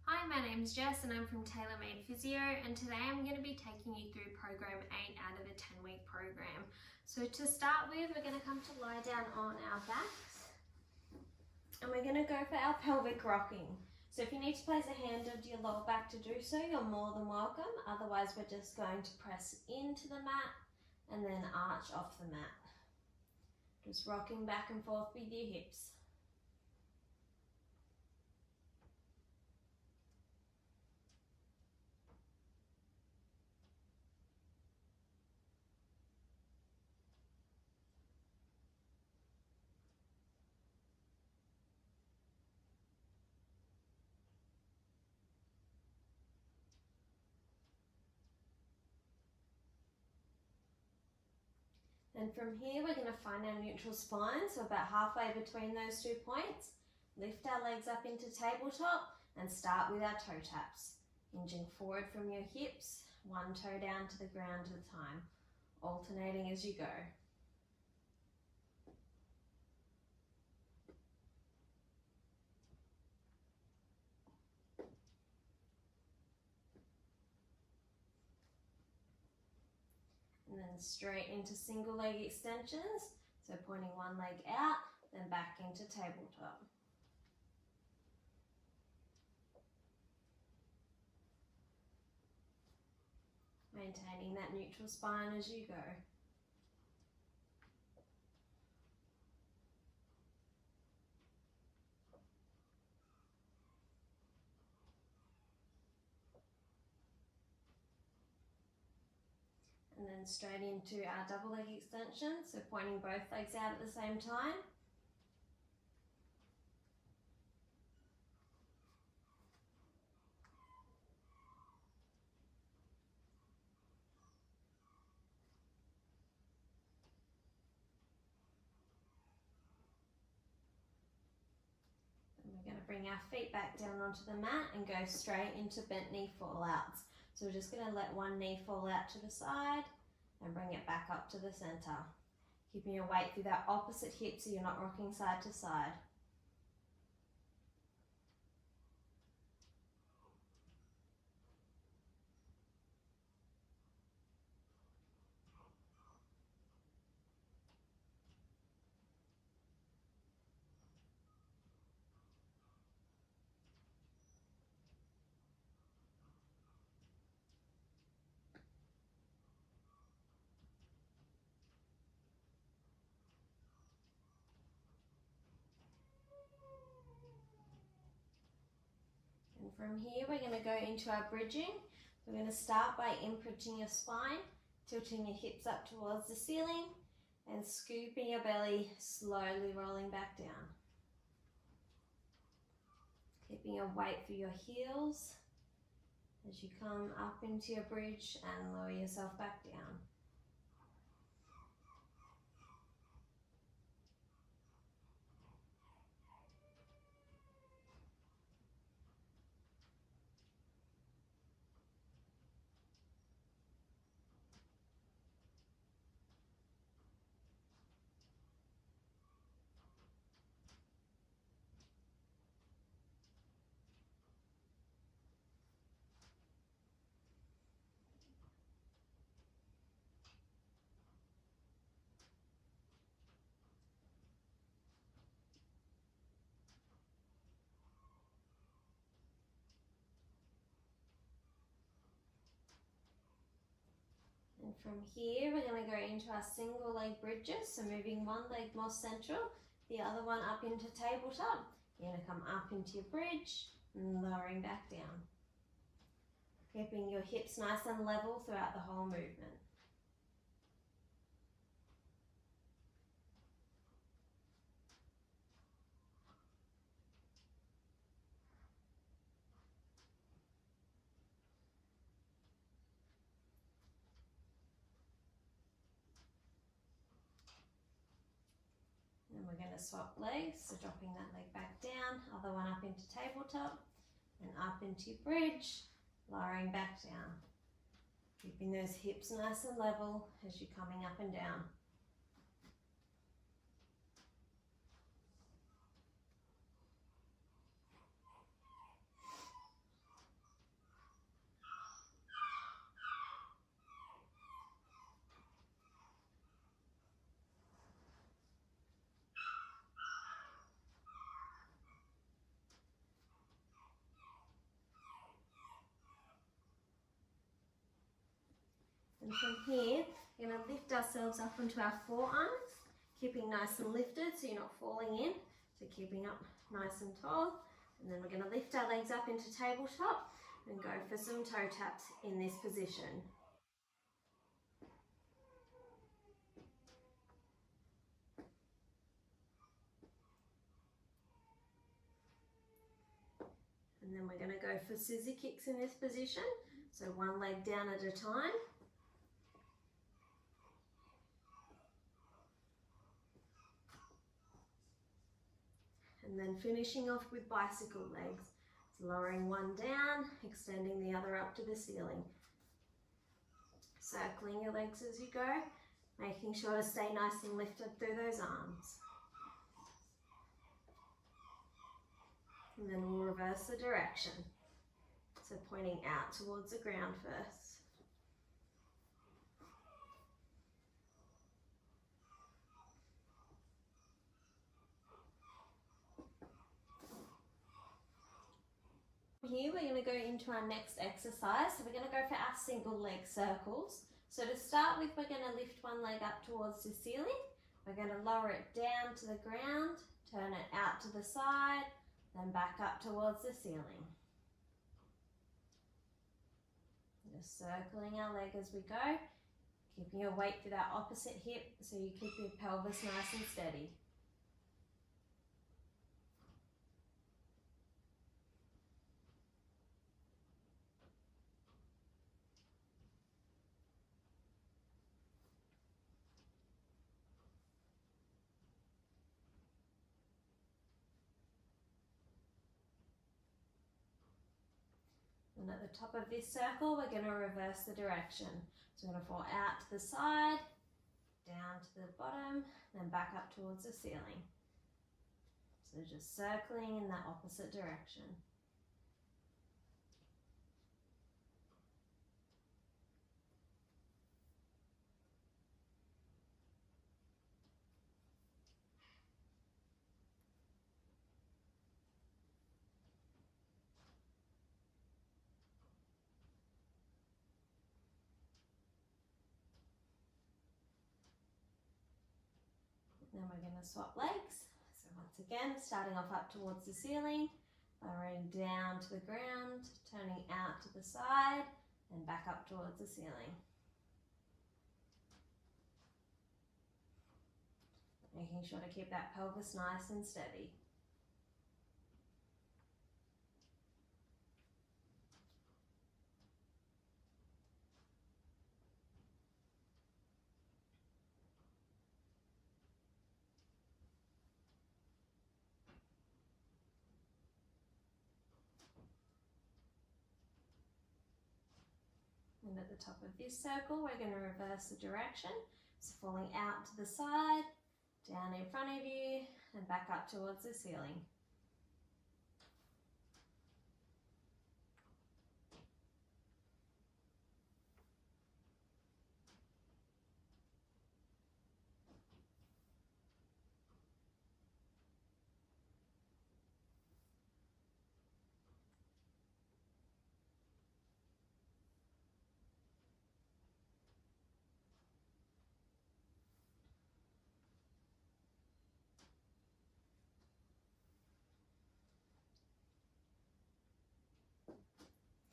Hi, my name is Jess and I'm from TaylorMade Physio, and today I'm going to be taking you through program 8 out of a 10-week program. So to start with, we're going to come to lie down on our backs and we're going to go for our pelvic rocking. So if you need to place a hand onto your lower back to do so, you're more than welcome. Otherwise, we're just going to press into the mat and then arch off the mat. Just rocking back and forth with your hips. And from here, we're going to find our neutral spine, so about halfway between those 2 points. Lift our legs up into tabletop and start with our toe taps. Hinging forward from your hips, one toe down to the ground at a time, alternating as you go. And then straight into single leg extensions, so pointing one leg out, then back into tabletop. Maintaining that neutral spine as you go. And then straight into our double leg extension, so pointing both legs out at the same time. And we're going to bring our feet back down onto the mat and go straight into bent knee fallouts. So we're just going to let one knee fall out to the side and bring it back up to the center. Keeping your weight through that opposite hip so you're not rocking side to side. And from here, we're going to go into our bridging. We're going to start by imprinting your spine, tilting your hips up towards the ceiling, and scooping your belly, slowly rolling back down. Keeping your weight for your heels as you come up into your bridge and lower yourself back down. And from here, we're going to go into our single leg bridges. So moving one leg more central, the other one up into tabletop. You're going to come up into your bridge and lowering back down. Keeping your hips nice and level throughout the whole movement. And we're going to swap legs, so dropping that leg back down, other one up into tabletop, and up into bridge, lowering back down. Keeping those hips nice and level as you're coming up and down. And from here, we're going to lift ourselves up onto our forearms, keeping nice and lifted so you're not falling in. So keeping up nice and tall. And then we're going to lift our legs up into tabletop and go for some toe taps in this position. And then we're going to go for scissor kicks in this position. So one leg down at a time. And then finishing off with bicycle legs. So lowering one down, extending the other up to the ceiling. Circling your legs as you go, making sure to stay nice and lifted through those arms. And then we'll reverse the direction. So pointing out towards the ground first. Here we're going to go into our next exercise. So we're going to go for our single leg circles. So to start with, we're going to lift one leg up towards the ceiling. We're going to lower it down to the ground, turn it out to the side, then back up towards the ceiling. Just circling our leg as we go, keeping your weight to that opposite hip so you keep your pelvis nice and steady. And at the top of this circle, we're going to reverse the direction. So we're going to fall out to the side, down to the bottom, then back up towards the ceiling. So just circling in that opposite direction. Then we're going to swap legs. So once again, starting off up towards the ceiling, lowering down to the ground, turning out to the side, and back up towards the ceiling. Making sure to keep that pelvis nice and steady. And at the top of this circle, we're going to reverse the direction. So falling out to the side, down in front of you, and back up towards the ceiling.